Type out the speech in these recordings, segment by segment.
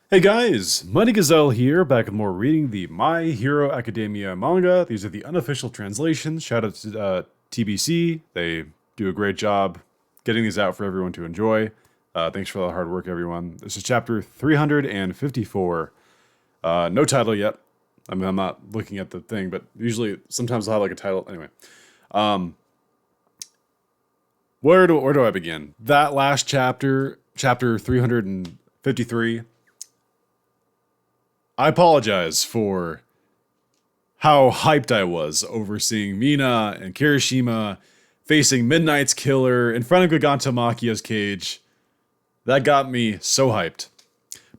Hey guys, Money Gazelle here, back with more reading the My Hero Academia manga. These are the unofficial translations. Shout out to TBC. They do a great job getting these out for everyone to enjoy. Thanks for all the hard work, everyone. This is chapter 354. No title yet. I mean, I'm not looking at the thing, but usually, sometimes I'll have like a title. Anyway, where do I begin? That last chapter, chapter 353. I apologize for how hyped I was over seeing Mina and Kirishima facing Midnight's killer in front of Gigantomachia's cage. That got me so hyped.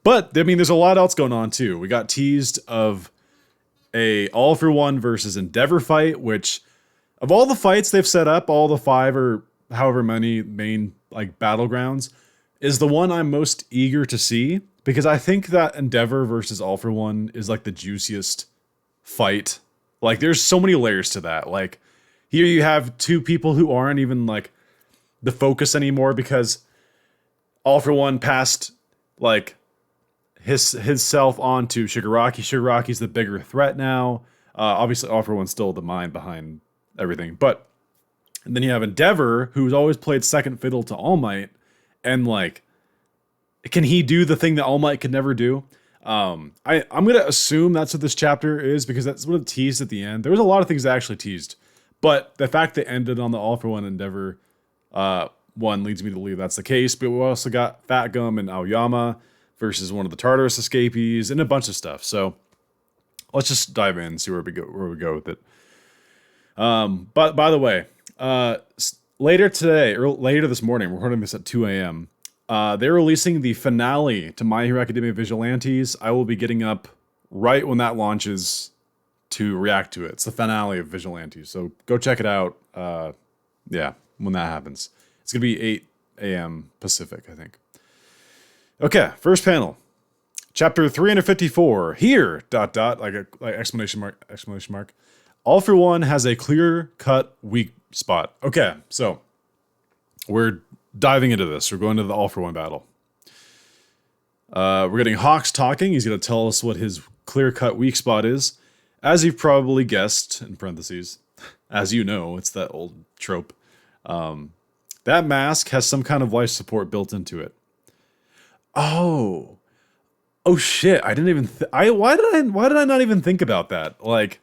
But, I mean, there's a lot else going on, too. We got teased of a All for One versus Endeavor fight, which, of all the fights they've set up, all the five or however many main, like, battlegrounds, is the one I'm most eager to see. Because I think that Endeavor versus All for One is like the juiciest fight. Like, there's so many layers to that. Like, here you have two people who aren't even like the focus anymore because All for One passed like his self on to Shigaraki. Shigaraki's the bigger threat now. Obviously, All for One's still the mind behind everything. But and then you have Endeavor, who's always played second fiddle to All Might, and like, can he do the thing that All Might could never do? I'm gonna assume that's what this chapter is because that's what it teased at the end. There was a lot of things that actually teased, but the fact that it ended on the All for One Endeavor one leads me to believe that's the case. But we also got Fat Gum and Aoyama versus one of the Tartarus escapees and a bunch of stuff. So let's just dive in and see where we go with it. But by the way, later today or later this morning, we're recording this at 2 a.m. They're releasing the finale to My Hero Academia Vigilantes. I will be getting up right when that launches to react to it. It's the finale of Vigilantes, so go check it out. Yeah, when that happens. It's going to be 8 a.m. Pacific, I think. Okay, first panel. Chapter 354. Here, ... like exclamation mark. All for One has a clear-cut weak spot. Okay, so we're diving into this. We're going to the All for One battle. We're getting Hawks talking. He's going to tell us what his clear-cut weak spot is. As you've probably guessed, in parentheses, as you know, it's that old trope. That mask has some kind of life support built into it. Oh shit! I didn't even. Why did I not even think about that? Like,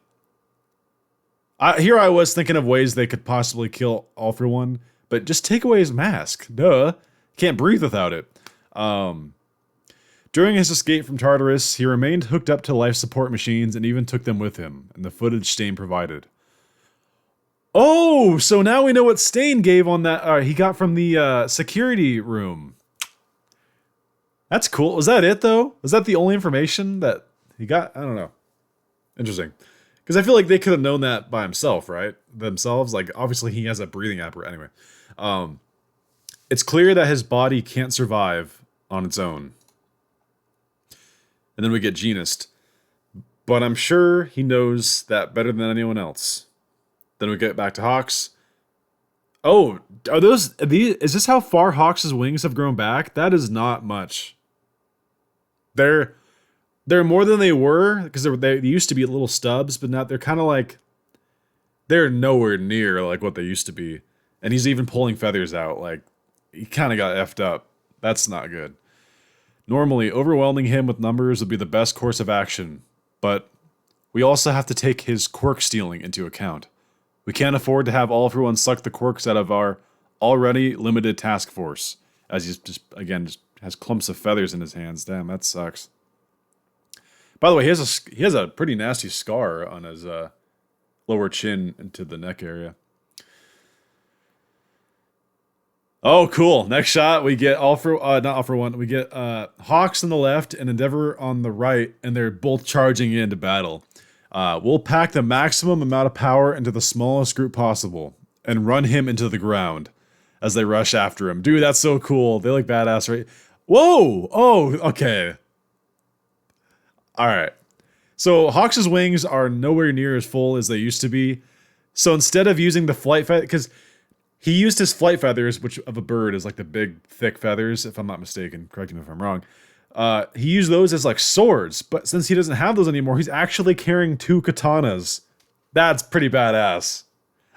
here I was thinking of ways they could possibly kill All for One. But just take away his mask. Duh. Can't breathe without it. During his escape from Tartarus, he remained hooked up to life support machines and even took them with him, and the footage Stain provided. Oh, so now we know what Stain gave on that. He got from the security room. That's cool. Was that it, though? Was that the only information that he got? I don't know. Interesting. Because I feel like they could have known that by himself, right? Themselves. Like, obviously, he has a breathing apparatus. Anyway. It's clear that his body can't survive on its own. And then we get Genist. But I'm sure he knows that better than anyone else. Then we get back to Hawks. Oh, is this how far Hawks' wings have grown back? That is not much. They're more than they were, because they used to be little stubs, but now they're kind of like, they're nowhere near like what they used to be. And he's even pulling feathers out. Like, he kind of got effed up. That's not good. Normally, overwhelming him with numbers would be the best course of action. But we also have to take his quirk stealing into account. We can't afford to have All for One suck the quirks out of our already limited task force. As he just has clumps of feathers in his hands. Damn, that sucks. By the way, he has a pretty nasty scar on his lower chin into the neck area. Oh, cool. Next shot, we get not All for One. We get Hawks on the left and Endeavor on the right, and they're both charging into battle. We'll pack the maximum amount of power into the smallest group possible and run him into the ground as they rush after him. Dude, that's so cool. They look badass, right? Whoa! Oh, okay. All right. So Hawks' wings are nowhere near as full as they used to be. So instead of using the flight feather, because he used his flight feathers, which of a bird is like the big, thick feathers, if I'm not mistaken. Correct me if I'm wrong. He used those as like swords, but since he doesn't have those anymore, he's actually carrying 2 katanas. That's pretty badass.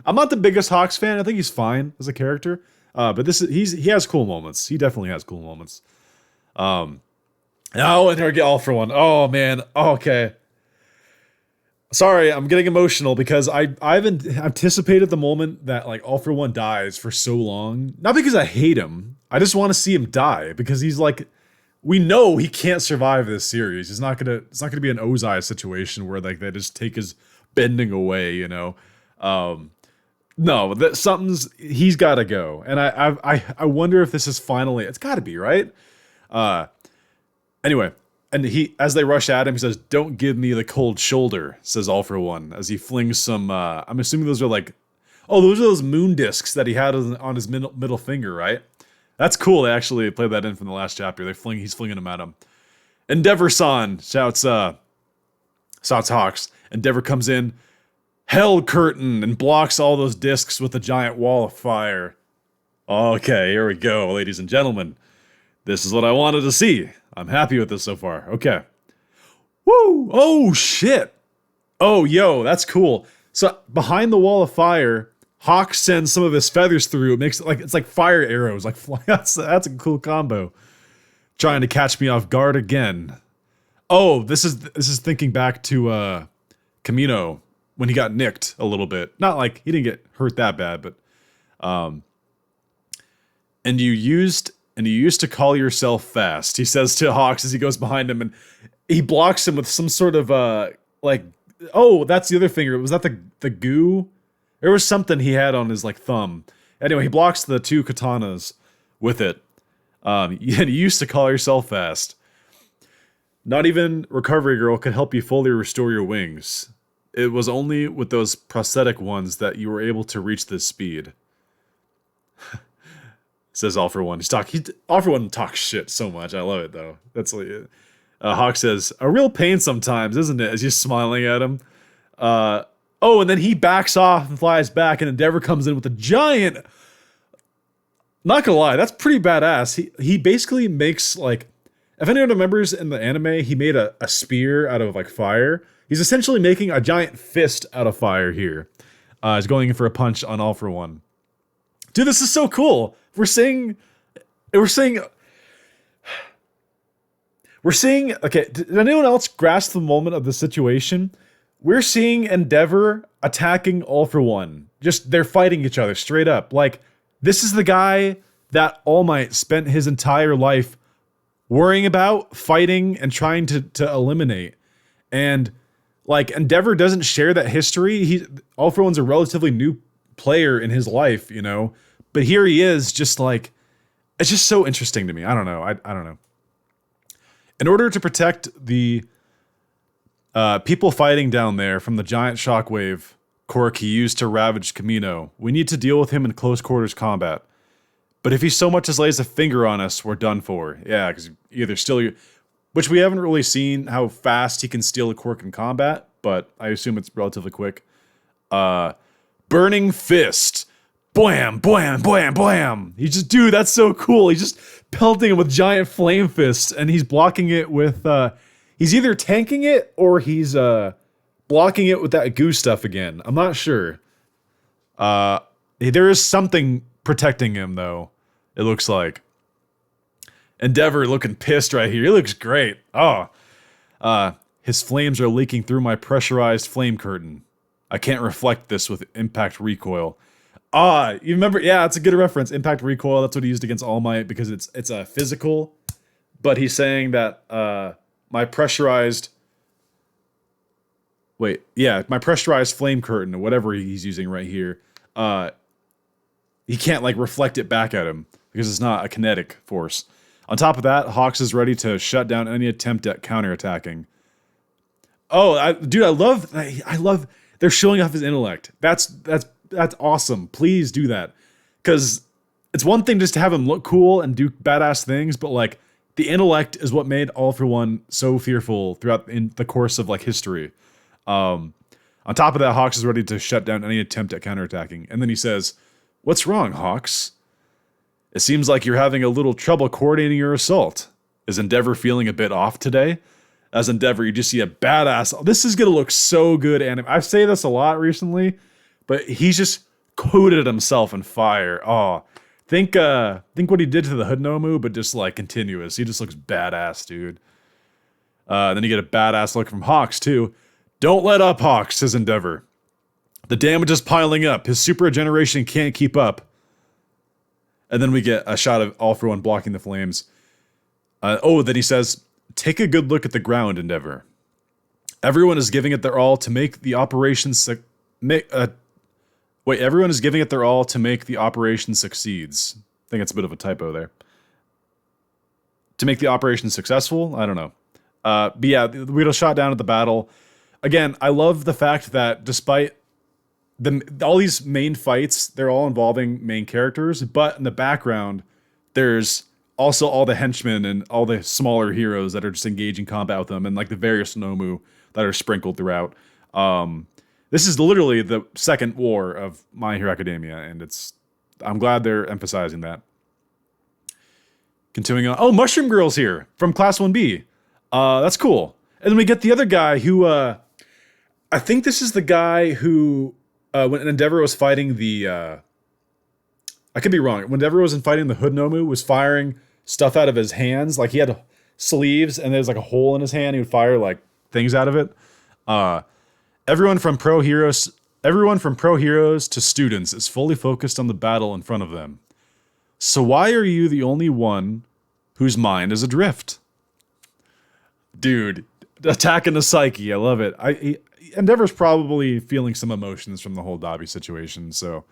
I'm not the biggest Hawks fan. I think he's fine as a character. But he has cool moments. He definitely has cool moments. Oh, and I get All for One. Oh man. Oh, okay. Sorry, I'm getting emotional because I've anticipated the moment that like All for One dies for so long. Not because I hate him. I just want to see him die because he's like, we know he can't survive this series. It's not gonna be an Ozai situation where like they just take his bending away, you know. No, that he's got to go, and I wonder if this is finally. It's got to be right. Anyway, and as they rush at him, he says, "Don't give me the cold shoulder," says All for One as he flings some. I'm assuming those are like, those are those moon discs that he had on his middle finger, right? That's cool. They actually played that in from the last chapter. He's flinging them at him. Endeavor-san shouts Hawks. Endeavor comes in. Hell curtain and blocks all those discs with a giant wall of fire. Okay, here we go, ladies and gentlemen. This is what I wanted to see. I'm happy with this so far. Okay. Woo! Oh, shit! Oh, yo, that's cool. So, behind the wall of fire, Hawk sends some of his feathers through. It makes it like, it's like fire arrows. Like, that's a cool combo. Trying to catch me off guard again. Oh, this is thinking back to, Kamino, when he got nicked a little bit. Not like he didn't get hurt that bad, but and you used to call yourself fast, he says to Hawks as he goes behind him, and he blocks him with some sort of that's the other finger. Was that the goo? There was something he had on his like thumb. Anyway, he blocks the 2 katanas with it. And you used to call yourself fast. Not even Recovery Girl could help you fully restore your wings. It was only with those prosthetic ones that you were able to reach this speed. Says All for One. All for One talks shit so much. I love it though. That's like Hawk says, "A real pain sometimes, isn't it?" As he's smiling at him. And then he backs off and flies back, and Endeavor comes in with a giant. Not gonna lie, that's pretty badass. He basically makes like, if anyone remembers in the anime, he made a spear out of like fire. He's essentially making a giant fist out of fire here. He's going in for a punch on All for One. Dude, this is so cool. We're seeing, okay, did anyone else grasp the moment of the situation? We're seeing Endeavor attacking All for One. Just, they're fighting each other straight up. Like, this is the guy that All Might spent his entire life worrying about, fighting, and trying to eliminate. And like, Endeavor doesn't share that history. All for One's a relatively new player in his life, you know? But here he is, just like, it's just so interesting to me. I don't know. I don't know. In order to protect the people fighting down there from the giant shockwave quirk he used to ravage Kamino, we need to deal with him in close quarters combat. But if he so much as lays a finger on us, we're done for. Yeah, because either steal, which we haven't really seen how fast he can steal a quirk in combat, but I assume it's relatively quick. Burning Fist. Blam, blam, blam, blam. Dude, that's so cool. He's just pelting him with giant flame fists, and he's blocking it with, he's either tanking it or he's blocking it with that goo stuff again. I'm not sure. There is something protecting him, though, it looks like. Endeavor looking pissed right here. He looks great. His flames are leaking through my pressurized flame curtain. I can't reflect this with impact recoil. You remember? Yeah, it's a good reference. Impact recoil. That's what he used against All Might because it's a physical. But he's saying that my pressurized flame curtain or whatever he's using right here. He can't like reflect it back at him because it's not a kinetic force. On top of that, Hawks is ready to shut down any attempt at counterattacking. I love they're showing off his intellect. That's awesome. Please do that. Because it's one thing just to have him look cool and do badass things, but like the intellect is what made All for One so fearful throughout in the course of like history. On top of that, Hawks is ready to shut down any attempt at counterattacking. And then he says, "What's wrong, Hawks? It seems like you're having a little trouble coordinating your assault. Is Endeavor feeling a bit off today? As Endeavor, you just see a badass. This is gonna look so good, and I say this a lot recently, but he's just coated himself in fire. Oh, think what he did to the Hood Nomu, but just like continuous. He just looks badass, dude. Then you get a badass look from Hawks too. Don't let up, Hawks, says Endeavor. The damage is piling up. His super regeneration can't keep up. And then we get a shot of All For One blocking the flames. Then he says, take a good look at the ground, Endeavor. Everyone is giving it their all to make the operation everyone is giving it their all to make the operation succeeds. I think it's a bit of a typo there. To make the operation successful? I don't know. But yeah, we get a shot down at the battle. Again, I love the fact that despite all these main fights, they're all involving main characters, but in the background, there's also all the henchmen and all the smaller heroes that are just engaging combat with them, and like the various Nomu that are sprinkled throughout. This is literally the second war of My Hero Academia, and I'm glad they're emphasizing that. Continuing on. Oh, Mushroom Girl's here from Class 1B. That's cool. And then we get the other guy who, I think this is the guy who, when Endeavor was fighting I could be wrong. When Endeavor was fighting the Hood Nomu, was firing stuff out of his hands. Like he had sleeves and there's like a hole in his hand. He would fire like things out of it. Everyone from pro heroes to students is fully focused on the battle in front of them. So why are you the only one whose mind is adrift? Dude, attacking the psyche. I love it. Endeavor's probably feeling some emotions from the whole Dabi situation, so.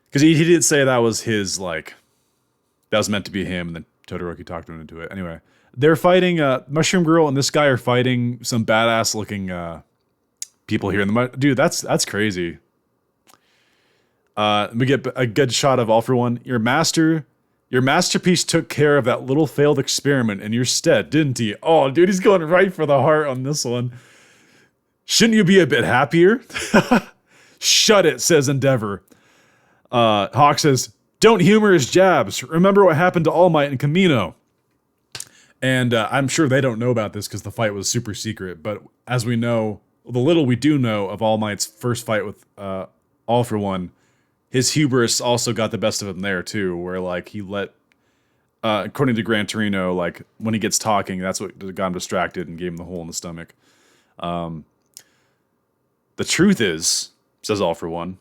Because he did say that was his, like, that was meant to be him, and then Todoroki talked him into it. Anyway, they're fighting, Mushroom Girl and this guy are fighting some badass looking people here in the dude, that's crazy. We get a good shot of All For One. Your masterpiece took care of that little failed experiment in your stead, didn't he? Oh, dude, he's going right for the heart on this one. Shouldn't you be a bit happier? Shut it, says Endeavor. Hawk says, don't humor his jabs. Remember what happened to All Might and Camino. And I'm sure they don't know about this because the fight was super secret. But as we know, the little we do know of All Might's first fight with All For One, his hubris also got the best of him there too, where like he let, according to Gran Torino, like when he gets talking, that's what got him distracted and gave him the hole in the stomach. The truth is, says All For One,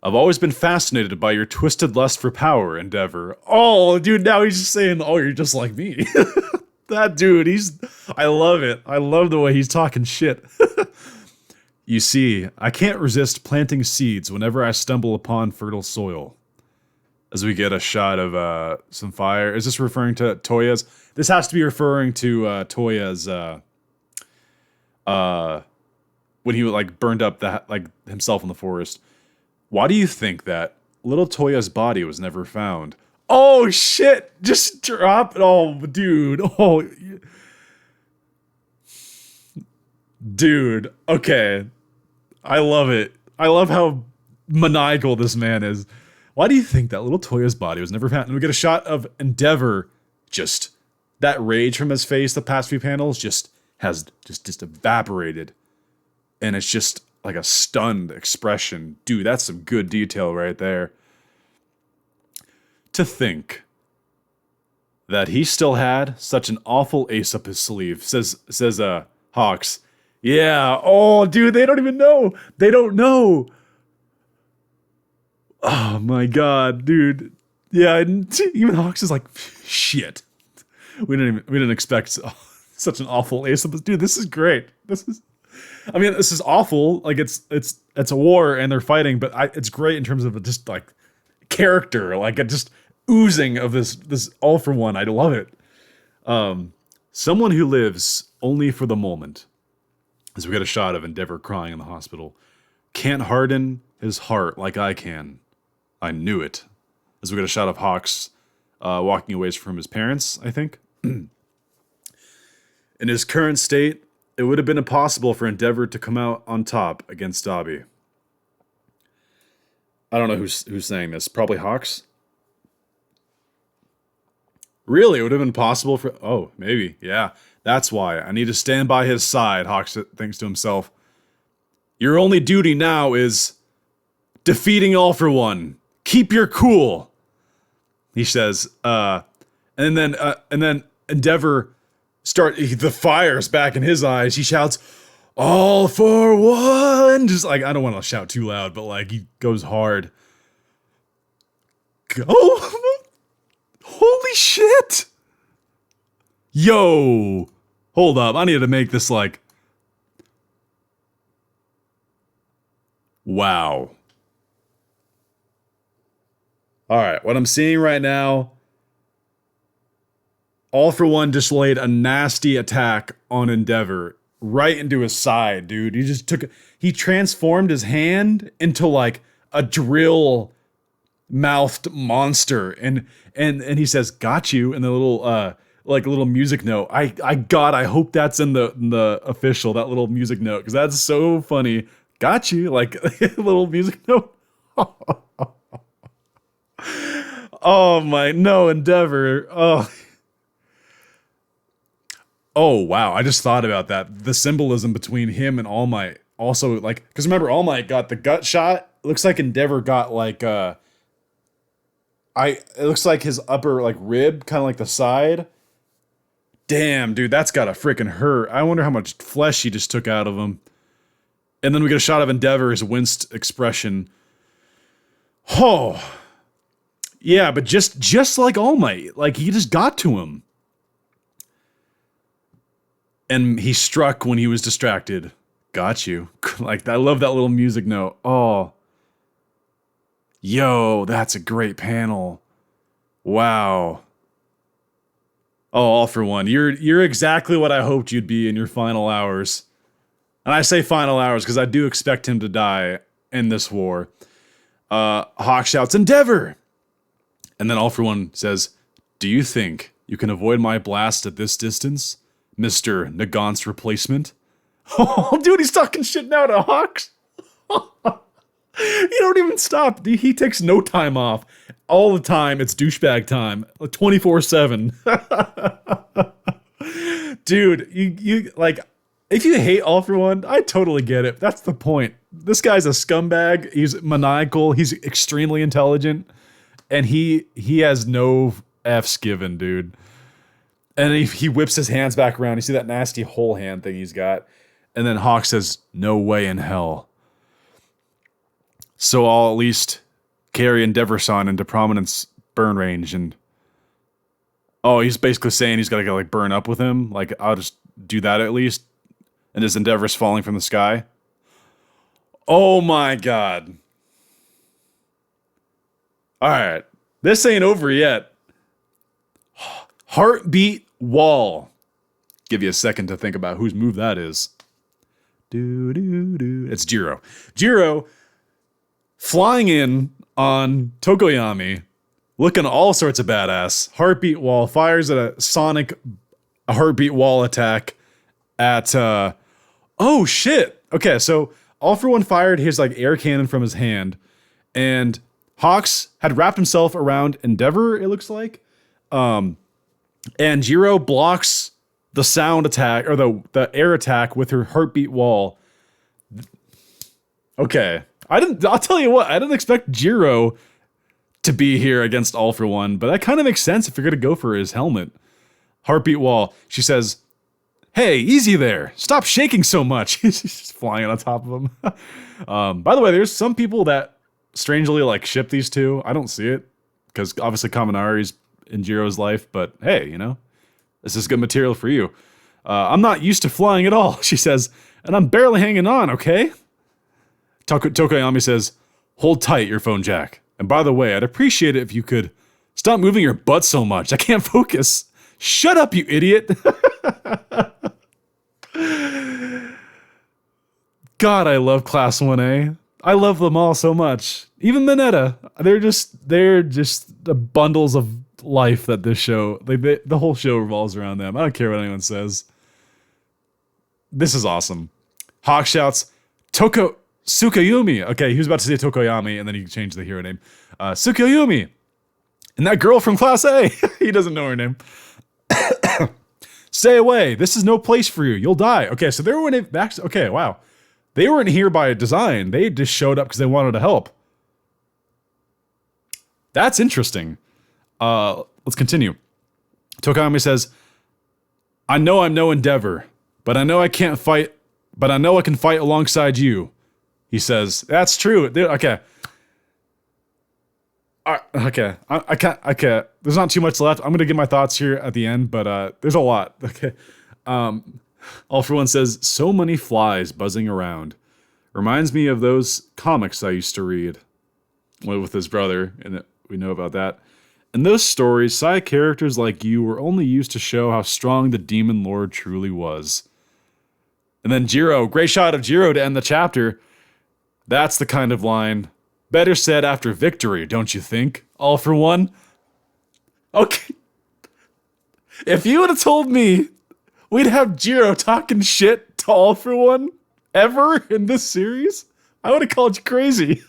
I've always been fascinated by your twisted lust for power, Endeavor. Oh, dude, now he's just saying, oh, you're just like me. That dude, I love it. I love the way he's talking shit. You see, I can't resist planting seeds whenever I stumble upon fertile soil. As we get a shot of some fire. Is this referring to Toya's? This has to be referring to Toya's when he like burned up himself in the forest. Why do you think that little Toya's body was never found? Oh shit! Just drop it. Oh, dude. Oh, dude. Okay. I love it. I love how maniacal this man is. Why do you think that little Toya's body was never found? And we get a shot of Endeavor, just that rage from his face. The past few panels has evaporated, and it's just like a stunned expression. Dude, that's some good detail right there. To think that he still had such an awful ace up his sleeve, says Hawks. Yeah. Oh, dude, they don't even know. They don't know. Oh my god, dude. Yeah, even Hawks is like, shit. We didn't expect such an awful ace up his. Dude, this is great. This is awful. Like it's a war and they're fighting, but it's great in terms of just like character, like it just oozing of this All For One. I love it. Someone who lives only for the moment. As we got a shot of Endeavor crying in the hospital. Can't harden his heart like I can. I knew it. As we got a shot of Hawks walking away from his parents, I think. In his current state, it would have been impossible for Endeavor to come out on top against Dabi. I don't know who's saying this. Probably Hawks. Really? It would have been possible for... Oh, maybe. Yeah. That's why. I need to stand by his side, Hawk thinks to himself. Your only duty now is defeating All for One. Keep your cool, he says. And then Endeavor the fire's back in his eyes. He shouts, All for One. Just like, I don't want to shout too loud, but like he goes hard. Go. Holy shit. Yo. Hold up. I need to make this like... Wow. Alright, what I'm seeing right now... All for One just laid a nasty attack on Endeavor. Right into his side, dude. He transformed his hand into like a drill mouthed monster. And he says, got you, in the little like a little music note. I hope that's in the official, that little music note, because that's so funny. Got you, like a little music note. Oh my, no, Endeavor. Oh wow, I just thought about that. The symbolism between him and All Might. Also, like, because remember, All Might got the gut shot. It looks like Endeavor got like it looks like his upper like rib, kind of like the side. Damn, dude, that's gotta freaking hurt. I wonder how much flesh he just took out of him. And then we get a shot of Endeavor's winced expression. Oh. Yeah, but just like All Might. Like, he just got to him. And he struck when he was distracted. Got you. Like, I love that little music note. Oh. Yo, that's a great panel. Wow. Oh, All for One. You're exactly what I hoped you'd be in your final hours. And I say final hours because I do expect him to die in this war. Hawk shouts, Endeavor! And then All for One says, do you think you can avoid my blast at this distance, Mr. Nagant's replacement? Oh, dude, he's talking shit now to Hawks. You don't even stop. He takes no time off. All the time, it's douchebag time. 24/7. Dude, you like, if you hate All for One, I totally get it. That's the point. This guy's a scumbag. He's maniacal. He's extremely intelligent. And he has no F's given, dude. And he whips his hands back around. You see that nasty whole hand thing he's got. And then Hawk says, no way in hell. So I'll at least carry Endeavor-san into Prominent's burn range. And oh, he's basically saying he's got to go like burn up with him. Like, I'll just do that at least. And his Endeavor's falling from the sky. Oh my god. Alright. This ain't over yet. Heartbeat wall. Give you a second to think about whose move that is. It's Jiro. Jiro flying in on Tokoyami, looking all sorts of badass. Heartbeat wall, fires at a heartbeat wall attack at oh shit. Okay, so All for One fired his like air cannon from his hand, and Hawks had wrapped himself around Endeavor, it looks like. And Jiro blocks the sound attack, or the air attack with her heartbeat wall. Okay. I'll tell you what, I didn't expect Jiro to be here against All for One, but that kind of makes sense if you're gonna go for his helmet. Heartbeat wall. She says, hey, easy there. Stop shaking so much. She's just flying on top of him. By the way, there's some people that strangely like ship these two. I don't see it, because obviously Kaminari's in Jiro's life, but hey, you know, this is good material for you. I'm not used to flying at all, she says, and I'm barely hanging on, okay? Tokoyami says, hold tight your phone jack. And by the way, I'd appreciate it if you could stop moving your butt so much. I can't focus. Shut up, you idiot. God, I love Class 1A. I love them all so much. Even Mineta. They're just the bundles of life that this show, the whole show revolves around them. I don't care what anyone says. This is awesome. Hawk shouts, Tsukuyomi. Okay, he was about to say Tokoyami, and then he changed the hero name. Tsukuyomi. And that girl from Class A, he doesn't know her name. Stay away. This is no place for you. You'll die. Okay, so they weren't back. Okay, wow. They weren't here by design. They just showed up because they wanted to help. That's interesting. Let's continue. Tokoyami says, I know I'm no Endeavor, but I know I can't fight, but I know I can fight alongside you. He says, that's true. Okay. Okay. I can't, okay. There's not too much left. I'm going to give my thoughts here at the end, but there's a lot. Okay. All for One says, so many flies buzzing around. Reminds me of those comics I used to read with his brother, and we know about that. In those stories, side characters like you were only used to show how strong the Demon Lord truly was. And then Jiro, great shot of Jiro to end the chapter. That's the kind of line. Better said after victory, don't you think? All for One. Okay. If you would have told me we'd have Jiro talking shit to All for One ever in this series, I would have called you crazy.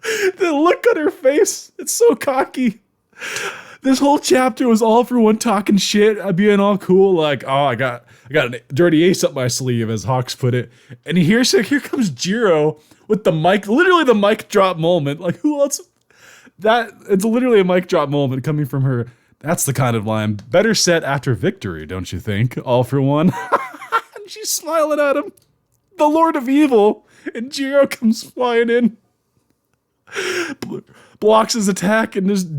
The look on her face, it's so cocky. This whole chapter was All for One talking shit, being all cool, like, oh, I got a dirty ace up my sleeve, as Hawks put it. And here comes Jiro with the mic, literally the mic drop moment. Like, who else? It's literally a mic drop moment coming from her. That's the kind of line. Better set after victory, don't you think? All for One. And she's smiling at him. The Lord of Evil. And Jiro comes flying in. Blocks his attack and just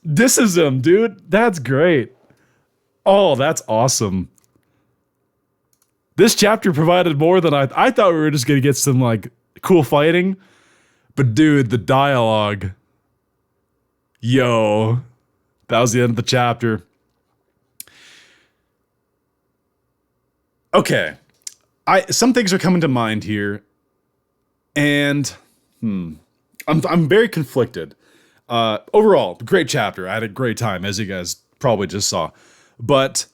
disses him, dude. That's great. Oh, that's awesome. This chapter provided more than I thought we were just gonna get some like cool fighting. But dude, the dialogue. Yo. That was the end of the chapter. Okay. Some things are coming to mind here. And I'm very conflicted. Overall, great chapter. I had a great time, as you guys probably just saw. But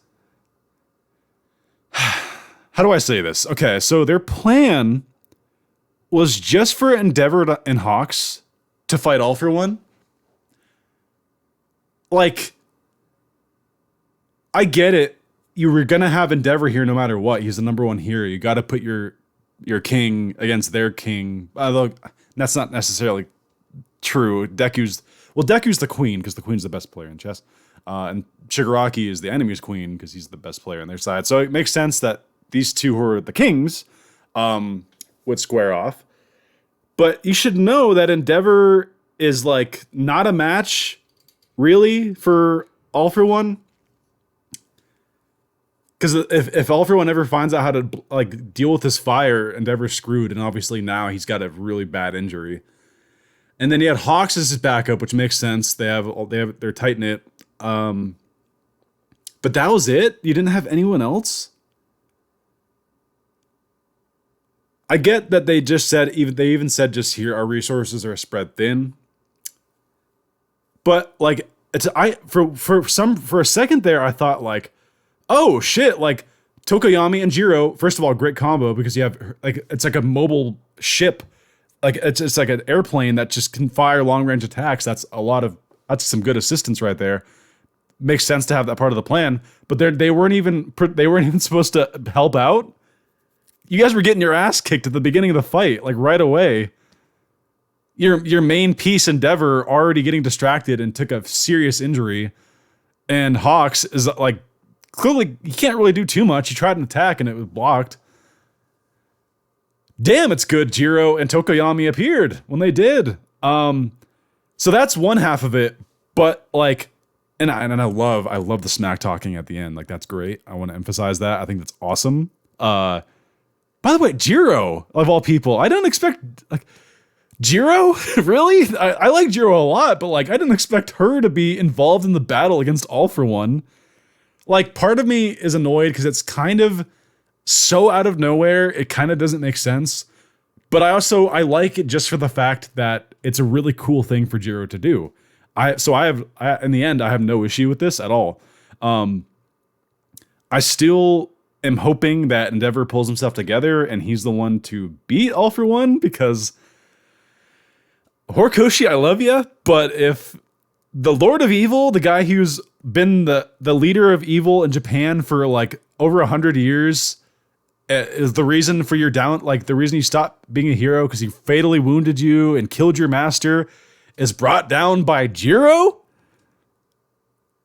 how do I say this? Okay, so their plan was just for Endeavor and Hawks to fight All for One. Like, I get it. You were gonna have Endeavor here no matter what. He's the number one hero. You got to put your king against their king. Although that's not necessarily true. Deku's the queen because the queen's the best player in chess, and Shigaraki is the enemy's queen because he's the best player on their side. So it makes sense that these two who are the kings would square off. But you should know that Endeavor is like not a match really for All for One. Because if All for One ever finds out how to like deal with this fire, Endeavor's screwed, and obviously now he's got a really bad injury. And then he had Hawks as his backup, which makes sense. They're tight knit. But that was it. You didn't have anyone else. I get that they just said they even said just here our resources are spread thin. But like for a second there I thought like, oh shit, like Tokoyami and Jiro, first of all, great combo because you have like it's like a mobile ship. Like it's like an airplane that just can fire long range attacks. That's some good assistance right there. Makes sense to have that part of the plan, but they weren't even supposed to help out. You guys were getting your ass kicked at the beginning of the fight, like right away. Your main piece Endeavor already getting distracted and took a serious injury, and Hawks is like clearly he can't really do too much. He tried an attack and it was blocked. Damn, it's good Jiro and Tokoyami appeared when they did. So that's one half of it, but like, and I love the smack talking at the end. Like that's great. I want to emphasize that. I think that's awesome. By the way, Jiro of all people, I don't expect like Jiro really. I like Jiro a lot, but like I didn't expect her to be involved in the battle against All for One. Like part of me is annoyed because it's kind of so out of nowhere, it kind of doesn't make sense. But I like it just for the fact that it's a really cool thing for Jiro to do. In the end, I have no issue with this at all. I still am hoping that Endeavor pulls himself together and he's the one to beat All for One because Horikoshi, I love you, but if the Lord of Evil, the guy who's been the leader of evil in Japan for like over 100 years, is the reason for your down, like the reason you stopped being a hero because he fatally wounded you and killed your master, is brought down by Jiro?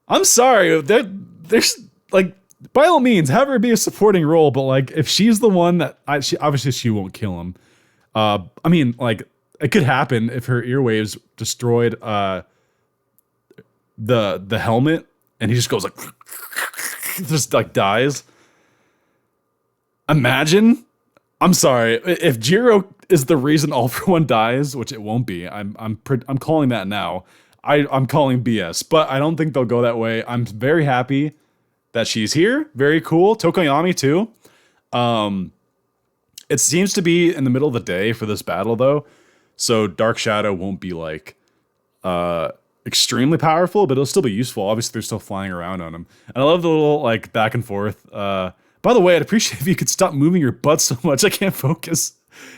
I'm sorry, there's like, by all means, have her be a supporting role, but like if she's the one that obviously she won't kill him. I mean, like it could happen if her earwaves destroyed the helmet and he just goes like just like dies. Imagine. I'm sorry, if Jiro is the reason All For One dies, which it won't be. I'm calling that now. I'm calling BS, but I don't think they'll go that way. I'm very happy that she's here. Very cool. Tokoyami too. It seems to be in the middle of the day for this battle though, so Dark Shadow won't be like extremely powerful, but it'll still be useful. Obviously, they're still flying around on him, and I love the little like back and forth. By the way, I'd appreciate if you could stop moving your butt so much. I can't focus.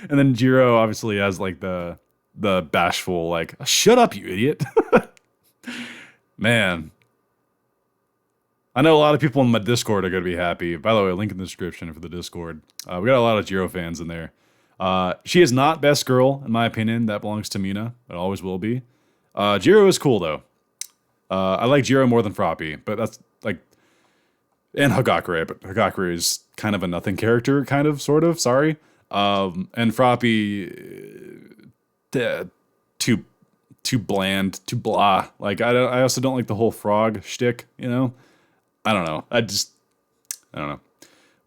And then Jiro obviously has like the bashful like, shut up, you idiot. Man. I know a lot of people in my Discord are going to be happy. By the way, link in the description for the Discord. We got a lot of Jiro fans in there. She is not best girl, in my opinion. That belongs to Mina. It always will be. Jiro is cool, though. I like Jiro more than Froppy, but that's like... And Hagakure, but Hagakure is kind of a nothing character, kind of, sort of, sorry. And Froppy... too bland, too blah. Like, I also don't like the whole frog shtick, you know? I don't know. I don't know.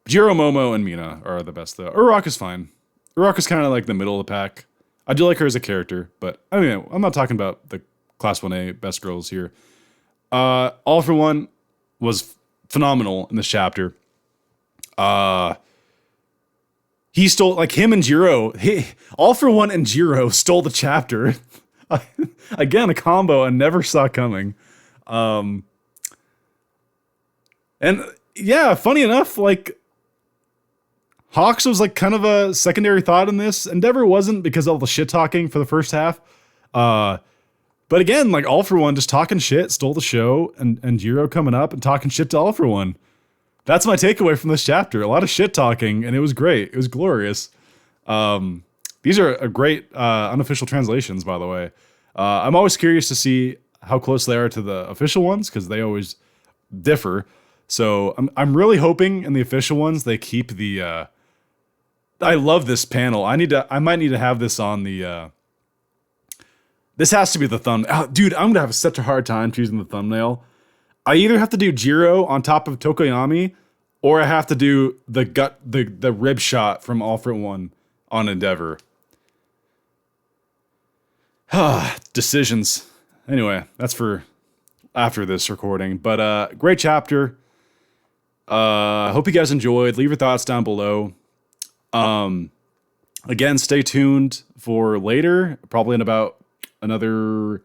Jiro, Momo, and Mina are the best, though. Uraraka is fine. Uraraka is kind of like the middle of the pack. I do like her as a character, but I mean, I'm not talking about the Class 1A best girls here. All For One was phenomenal in this chapter. He stole, like, him and Jiro. All For One and Jiro stole the chapter. Again, a combo I never saw coming. And yeah, funny enough, like, Hawks was like kind of a secondary thought in this. Endeavor wasn't because of all the shit talking for the first half. But again, like All For One just talking shit, stole the show, and Jiro coming up and talking shit to All For One. That's my takeaway from this chapter. A lot of shit talking, and it was great. It was glorious. These are a great unofficial translations, by the way. I'm always curious to see how close they are to the official ones, because they always differ. So I'm really hoping in the official ones they keep the. I love this panel. I might need to have this on the. This has to be the thumb. Oh, dude, I'm gonna have such a hard time choosing the thumbnail. I either have to do Jiro on top of Tokoyami, or I have to do the rib shot from All For One on Endeavor. Decisions. Anyway, that's for after this recording. But great chapter. Hope you guys enjoyed. Leave your thoughts down below. Again, stay tuned for later, probably in about another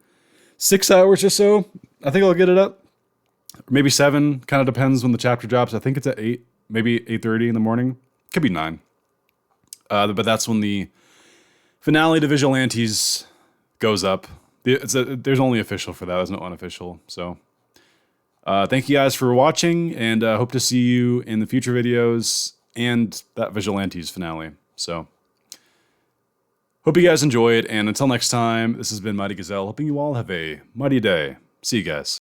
6 hours or so. I think I'll get it up. Maybe 7, kind of depends when the chapter drops. I think it's at 8, maybe 8:30 in the morning. Could be 9. But that's when the finale to Vigilantes goes up. There's only official for that. There's no unofficial. So thank you guys for watching, and hope to see you in the future videos and that Vigilantes finale. So hope you guys enjoyed, and until next time, this has been Mighty Gazelle, hoping you all have a mighty day. See you guys.